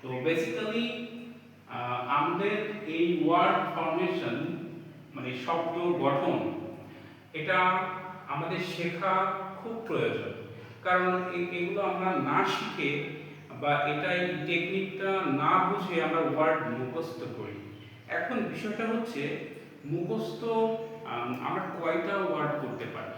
তো বেসিক্যালি আমাদের এই ওয়ার্ড ফরমেশন মানে শব্দ গঠন এটা আমাদের শেখা খুব প্রয়োজন, কারণ এগুলো আমরা না শিখে বা এটাই টেকনিকটা না বুঝে আমরা ওয়ার্ড মুখস্থ করি। এখন বিষয়টা হচ্ছে মুখস্থ আমরা কয়টা ওয়ার্ড করতে পারি?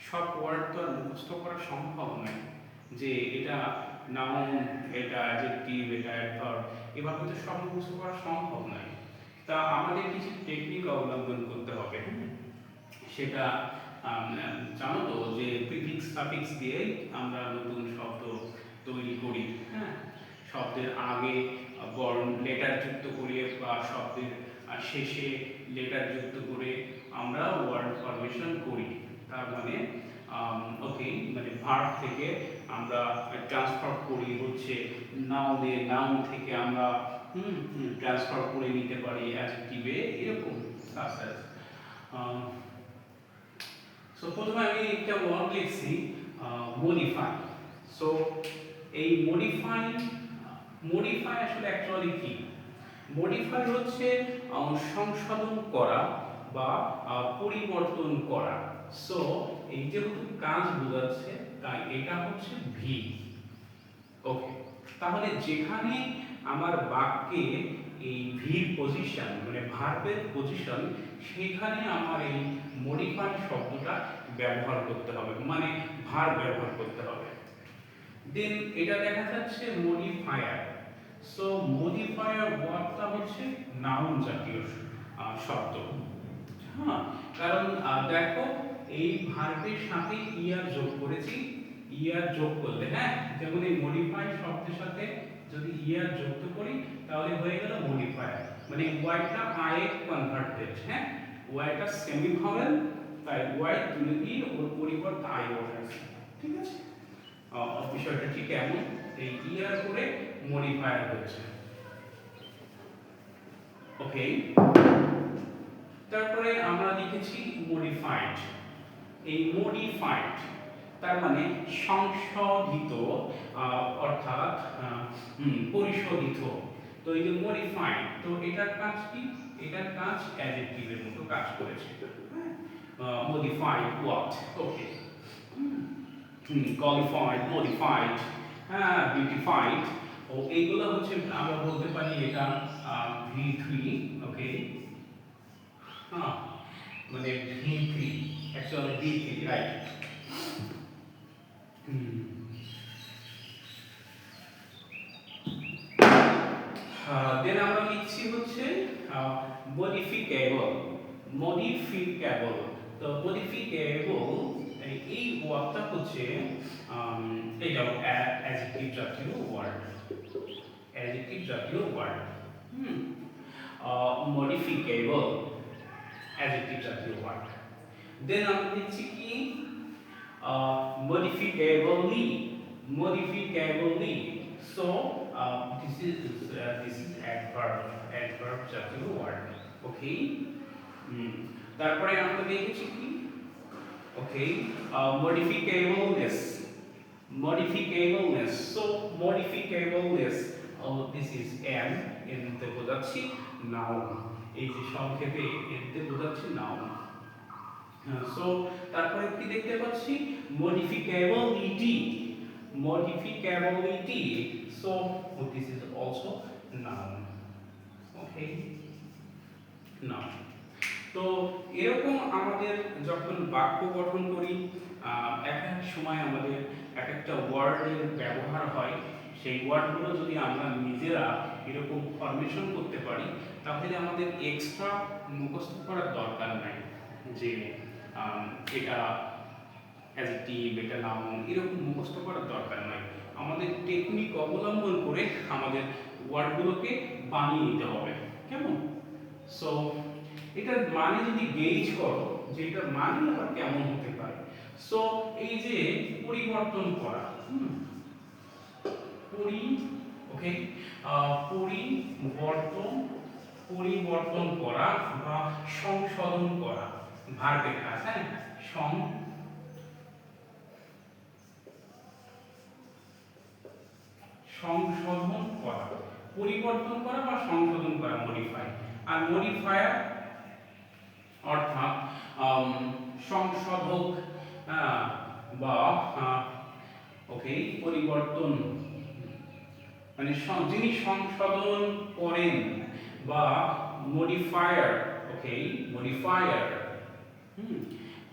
সব ওয়ার্ড তো আর মুখস্থ করা সম্ভব নয়, যে এটা নাউন, এটা অ্যাডজেক্টিভ, এটা অ্যাডভার্ব, এভাবে তো সব মুখস্থ করা সম্ভব নয়। তা আমাদের কিছু টেকনিক অবলম্বন করতে হবে। সেটা জানো তো যে প্রিফিক্স সাফিক্স দিয়ে আমরা নতুন শব্দ তৈরি করি। হ্যাঁ, শব্দের আগে বর্ণ লেটার যুক্ত করে বা শব্দের শেষে লেটার যুক্ত করে আমরা ওয়ার্ড ফরমেশন করি। তার মানে ওকে, মানে ভার্ব থেকে আমরা ট্রান্সফার করি হচ্ছে নাউনে, নাউন থেকে আমরা ট্রান্সফার করে নিতে পারি অ্যাডজেক্টিভে, এরকম সাসেস। সো প্রথমে আমি একটা ওয়ার্ড লিখছি মডিফাই। সো এই মডিফাই আসলে অ্যাকচুয়ালি কি? মডিফাই হচ্ছে সংশোধন করা বা পরিবর্তন করা। সো এই যেহেতু কাজ বোঝাচ্ছে তাই এটা হচ্ছে ভি। ওকে, তাহলে যেখানে আমার বাক্যে এই ভির পজিশন মানে ভার্বের পজিশন, সেখানে আমার এই মডিফাই শব্দটা ব্যবহার করতে হবে, মানে ভার্ব ব্যবহার করতে হবে। দেন এটা দেখা যাচ্ছে মডিফায়ার। সো মডিফায়ার ওয়ার্ডটা হচ্ছে নাউন জাতীয় শব্দ। হ্যাঁ, কারণ দেখো এই ভার্বের সাথে ইয়ার যোগ করেছি। ইয়ার যোগ করলে, হ্যাঁ, যেমন এই মডিফাই শব্দের সাথে যদি ইয়ার যুক্ত করি তাহলে হয়ে গেল মডিফায়ার, মানে ওয়াইটা আই এ কনভার্টেড। হ্যাঁ, ওয়াইটা সেমি ভাওয়েল, তাই ওয়াই তুলে দিয়ে ওর পরিবর্তে আই বসাচ্ছি। ঠিক আছে, বিষয়টা ঠিক এমন, এই ইয়ার করে মডিফায়ার হচ্ছে। ওকে, তারপরে আমরা লিখেছি মডিফাইড। এই মডিফাইড তার মানে সংশোধিত, অর্থাৎ পরিশোধিত। তো এই যে মডিফাইড, তো এটার কাজ কি? এটার কাজ অ্যাডজেক্টিভের মতো কাজ করেছে। Modified what? Okay, qualified, modified, হ্যাঁ, বিউটিফাইড। ও এইগুলো হচ্ছে আমরা বলতে পারি এটা V3। ওকে, হ্যাঁ, মানে V3 অ্যাকচুয়ালি V3, রাইট। দেন আমরা লিখছি হচ্ছে মডিফিকেবল। মডিফিকেবল, তো মডিফিকেবল এই ওয়ার্ডটা হচ্ছে এটা অ্যাডজেক্টিভ জাতীয় ওয়ার্ড। অ্যাডজেক্টিভ জাতীয় ওয়ার্ড। মডিফিকেবল অ্যাডজেক্টিভ জাতীয় ওয়ার্ড। দেন আমরা লিখছি কি modificably, modificably. So this is adverb জাতীয় word. Okay, তারপরে আমরা দেখেছি কি? Okay, modificableness, modificableness. So modificableness, this is an এতে বোঝাচ্ছি noun। এই যে সংক্ষেপে এতে বোঝাচ্ছি noun। সো তারপরে কি দেখতে পাচ্ছি? Modifiability, modifiability. So this is also noun. Okay, noun. তো এরকম আমাদের যখন বাক্য গঠন করি, এক এক সময় আমাদের এক একটা ওয়ার্ডের ব্যবহার হয়। সেই ওয়ার্ডগুলো যদি আমরা নিজেরা এরকম ফরমেশন করতে পারি, তাহলে আমাদের এক্সট্রা মুখস্থ করার দরকার নাই যে এটা অ্যাডজেক্টিভ, এটা নাউন, এরকম মুখস্থ করার দরকার নাই। আমাদের টেকনিক অবলম্বন করে আমাদের ওয়ার্ডগুলোকে বানিয়ে নিতে হবে। কেমন? সো এটার মানে যদি গেজ করো যে এটার মানে আবার কেমন হতে পারে। সো এই যে পরিবর্তন করা, ওকে, পরিবর্তন করা বা সংশোধন করা, ভার্বের কাজ। হ্যাঁ, সংশোধন করা, পরিবর্তন করা বা সংশোধন করা, মডিফাই। আর মডিফায়ার অর্থাৎ সংশোধক বা ওকে পরিবর্তন, মানে যিনি সংশোধন করেন বা মডিফায়ার, ওকে মডিফায়ার,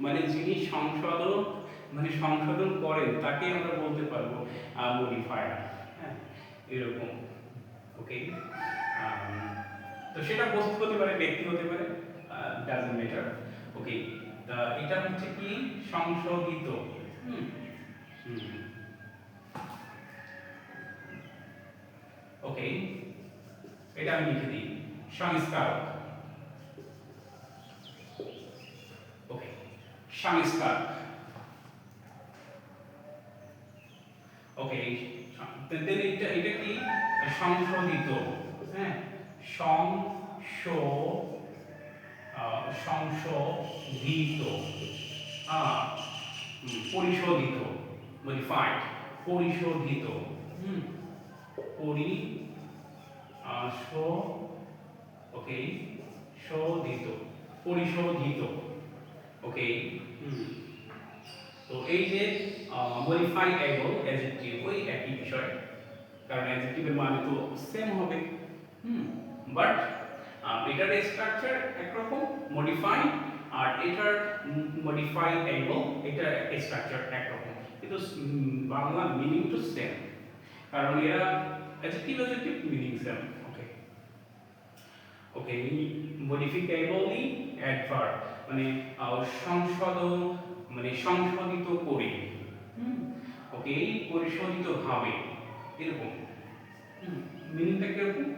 মানে যিনি সংশোধন করেন তাকে আমরা বলতে পারবো মডিফায়ার। হ্যাঁ, এরকম। ওকে, তো সেটা বস্তু হতে পারে, ব্যক্তি হতে পারে, ডাজন্ট ম্যাটার। ওকে, এটা হচ্ছে কি সংশোধিত। ওকে, এটা আমি লিখে দিই সংস্কারক। ওকে, সংস্কারক। ওকে, এটা কি সংশোধিত। হ্যাঁ, সংশোধিত, পরিশোধিত, মডিফাইড, পরিশোধিত, ওকে শোধিত, পরিশোধিত। ওকে, তো এই যে মডিফাইয়েবল অ্যাডজেক্টিভ ওই একই বিষয়, কারণ অ্যাডজেক্টিভের মানে তো সেম হবে। বাট এটার স্ট্রাকচার একরকম মডিফাই, আর এটার মডিফাইয়েবল এটার স্ট্রাকচার একরকম, কিন্তু বাংলা মিনিং তো সেম, কারণ এরা অ্যাডজেক্টিভ মিনিং সেম। ওকে, ওকে, মডিফিকেবলি অ্যাডভার্ব মানে সংশোধন, মানে সংশোধিত করে, ওকে পরিশোধিত ভাবে, এরকম। মিনিংটা কিরকম?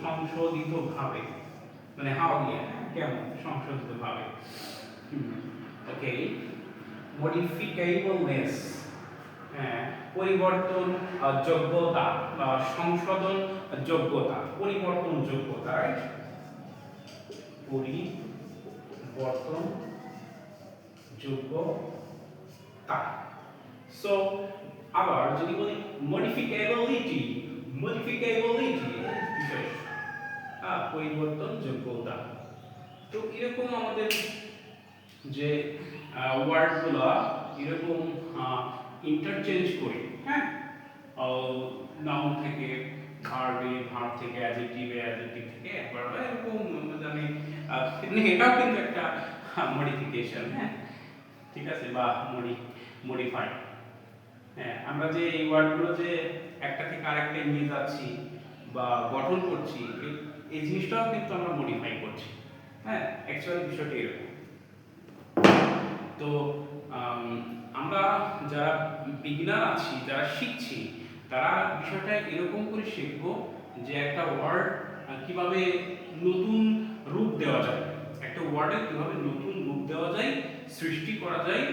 সংশোধিত ভাবে, মানে হাউ দিয়ে, কেমন সংশোধিত ভাবে। ওকে, মডিফিকেবলনেস, হ্যাঁ পরিবর্তন যোগ্যতা, সংশোধন যোগ্যতা, পরিবর্তন যোগ্যতা, রাইট? পরিবর্তন যোগ্যতা। সো আবার যদি বলি মডিফিকেবিলিটি, বিশেষ পরিবর্তন যোগ্যতা। তো এরকম আমাদের যে ওয়ার্ডগুলো এরকম ইন্টারচেঞ্জ করি, হ্যাঁ, নাউন থেকে ভার্বে, ভার্ব থেকে অ্যাডজেক্টিভে, অ্যাডজেক্টিভ থেকে অ্যাডভার্ব, এরকম মানে এটাও কিন্তু একটা মডিফিকেশন। হ্যাঁ, ঠিক আছে, বা মডিফাই। হ্যাঁ, আমরা যে এই ওয়ার্ডগুলো যে একটা থেকে আরেকটা নিয়ে যাচ্ছি বা গঠন করছি, এই জিনিসটাও কিন্তু আমরা মডিফাই করছি। হ্যাঁ, অ্যাকচুয়ালি বিষয়টা এরকম। তো আমরা যারা বিগিনার আছি, যারা শিখছি, তারা বিষয়টা এরকম করে শিখব যে একটা ওয়ার্ড কিভাবে নতুন রূপ দেওয়া যায়, একটা ওয়ার্ডে কিভাবে নতুন রূপ দেওয়া যায়, সৃষ্টি করা যায়,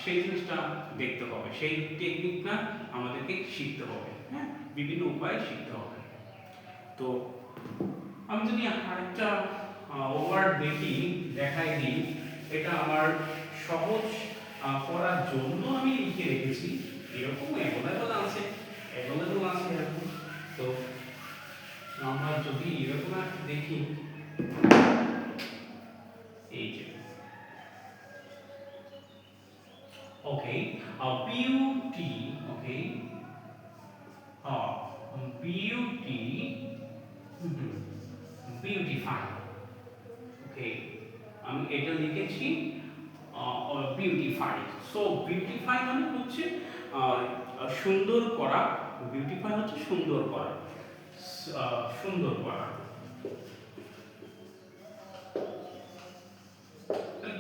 সেই জিনিসটা দেখতে হবে, সেই টেকনিকটা আমাদেরকে শিখতে হবে। হ্যাঁ, বিভিন্ন উপায়ে শিখতে হবে। তো আমি যদি আরেকটা ওয়ার্ড দেখাই দিই, এটা আমার সহজ করার জন্য আমি লিখে রেখেছি। এরকম অ্যাভেলেবল আছে এরকম। তো আমরা যদি এরকম একটা দেখি, এই যে ওকে বিউটি, ওকে বিউটি, বিউটিফাই। ওকে, আমি এটা লিখেছি বিউটিফাই। সো বিউটিফাই মানে হচ্ছে সুন্দর করা, বিউটিফাই হচ্ছে সুন্দর করা, সুন্দর করা।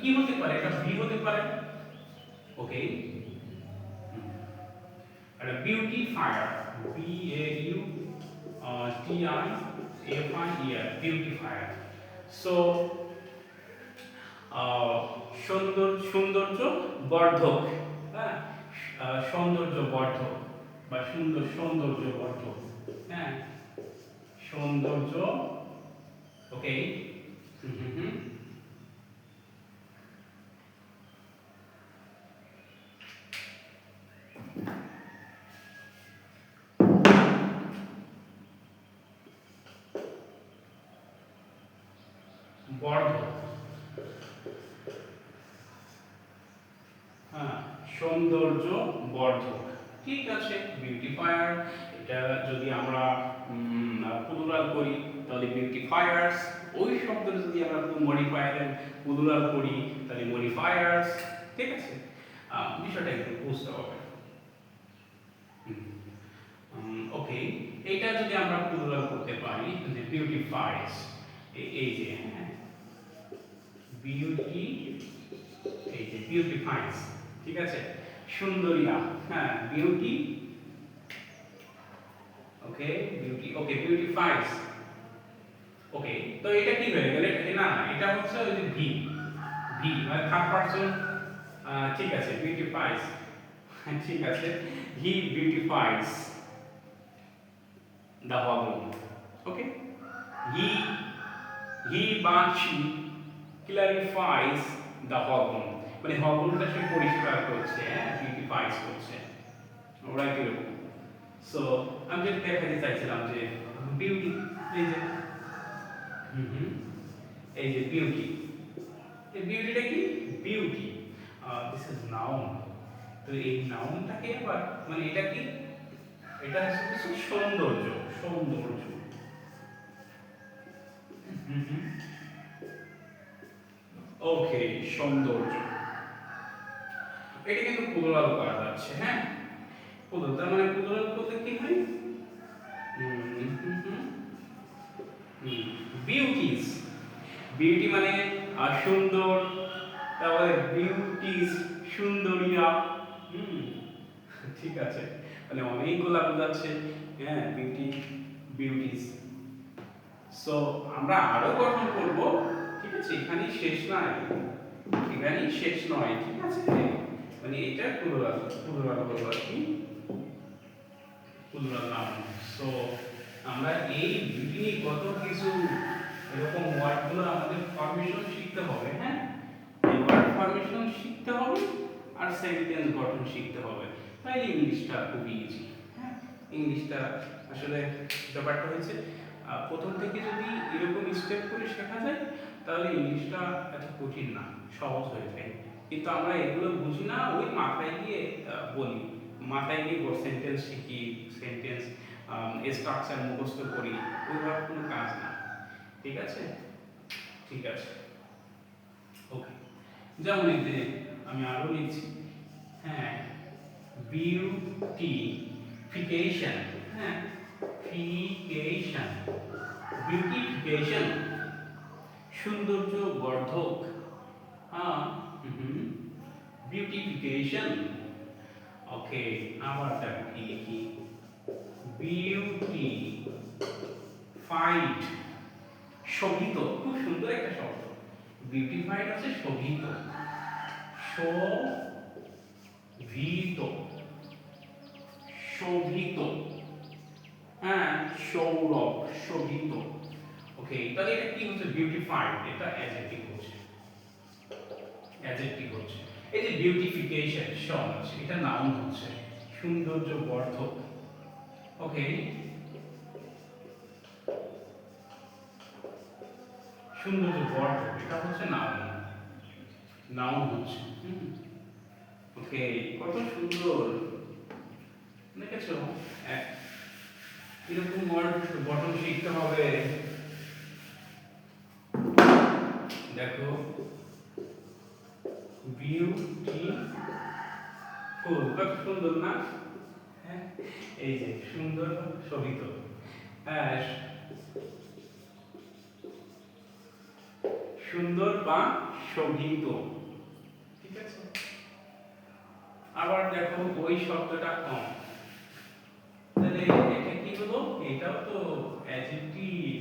কি হতে পারে? এটা বি হতে পারে। ওকে, এটা beautifier, B A U T I F I E R, beautifier. So সৌন্দর্য বর্ধক, হ্যাঁ, সৌন্দর্য বর্ধক বা সৌন্দর্য বর্ধক, হ্যাঁ, সৌন্দর্য। ওকে, বর্ধক, হ্যাঁ, সৌন্দর্য বর্ধক। ঠিক আছে, বিউটিফায়ার, এটা যদি আমরা প্লুরাল করি তাহলে বিউটিফায়ার্স, ওই শব্দটা যদি আমরা মডিফায়ারে প্লুরাল করি তাহলে মডিফায়ার্স। ঠিক আছে, বিষয়টা একটু বুঝতে হবে। ওকে, এটা যদি আমরা প্লুরাল করতে পারি যে বিউটিফাইস, এই যে বিউটি, এই যে বিউটিফাইস, ঠিক আছে, সুন্দরিয়া, হ্যাঁ, বিউটি, ওকে, বিউটি, ওকে, বিউটিফাইস। ওকে, তো এটা কি হয়ে গেল? না, এটা হচ্ছে ওই যে ভি, ভি মানে থার্ড পারসন। ঠিক আছে, বিউটিফাইস, ঠিক আছে, হি বিউটিফাইস the hormone. Okay, he বা she clarifies the hormone, মানে হরমোনটা সে পরিষ্কার করছে, বিউটিফাইস করছে। রাইট, এরকম। সো আমি যেটা দেখাতে চাইছিলাম যে বিউটি, এই যে এই যে বিউটি, এই বিউটিটা কি? Beauty, this is noun. তো এই নাউনটাকে আবার মানে এটা কি? এটা হচ্ছে সৌন্দর্য, সৌন্দর্য। ওকে, সৌন্দর্য, এটা কিন্তু প্লুরাল করা যাচ্ছে, হ্যাঁ, প্লুরাল, তার মানে প্লুরাল করতে কি হয়? বিউটিস, বিউটি মানে সুন্দর, তারপরে বিউটিস সুন্দরিয়া। ঠিক আছে, মানে অনেকগুলা বোঝাচ্ছে, হ্যাঁ, বিউটি, বিউটিস। সো আমরা আরো গঠন করব, ঠিক আছে, এখানেই শেষ নয়, এখানেই শেষ নয়, ঠিক আছে, মানে এটা প্লুরাল, প্লুরাল হলো আর কি, প্লুরাল নাউন। সো আমরা এই বিউটি কত কিছু এরকম ওয়ার্ডগুলো আমাদের ফরমেশন শিখতে হবে, হ্যাঁ, এই ওয়ার্ড ফরমেশন শিখতে হবে আর সেন্টেন্স গঠন শিখতে হবে, তাই ইংলিশটা খুব ইজি। হ্যাঁ, ইংলিশটা আসলে ব্যাপারটা হচ্ছে প্রথম থেকে যদি এরকম স্টেপ করে শেখা যায় তাহলে ইংলিশটা এত কঠিন না, সহজ হয়ে যায়। কিন্তু আমরা এগুলো বুঝি না, ওই মাথায় গিয়ে বলি, মাথায় গিয়ে সেন্টেন্স শিখি, সেন্টেন্স স্ট্রাকচার মুখস্থ করি, ওইভাবে কোনো কাজ না। ঠিক আছে, ঠিক আছে, ওকে। যেমন এই যে আমি আরো লিখছি, হ্যাঁ, বিউটিফিকেশন, হ্যাঁ, ফিকেশন, বিউটিফিকেশন, সৌন্দর্য বর্ধক, হ্যাঁ, বিউটিফিকেশন। ওকে, আবার দেখো কি লিখি, বিউটিফাইড, শোভিত, খুব সুন্দর একটা শব্দ, বিউটিফাইড আছে শোভিত, শোভিত, শোভিত, হ্যাঁ, সৌরভ, শোভিত। ওকে, তাহলে এটা কি হচ্ছে? বিউটিফাইড, এটা অ্যাডজেক্টিভ হচ্ছে, অ্যাডজেক্টিভ হচ্ছে। এই যে বিউটিফিকেশন শব্দ আছে, এটা নাউন হচ্ছে, সৌন্দর্য বর্ধক। ওকে, সৌন্দর্য বর্ধক, এটা হচ্ছে নাউন, নাউন হচ্ছে। ওকে, কত সুন্দর দেখেছো? এরকম ওয়ার্ড গঠন শিখতে হবে। দেখো, বিউটিফুল, কত সুন্দর না? হ্যাঁ, এই যে সুন্দর, শোভিত, হ্যাঁ, সুন্দর বা শোভিত। ঠিক আছে, আবার দেখো ওই শব্দটা কম, তাহলে এটা কি হলো? এটাও তো অ্যাডজেক্টিভ,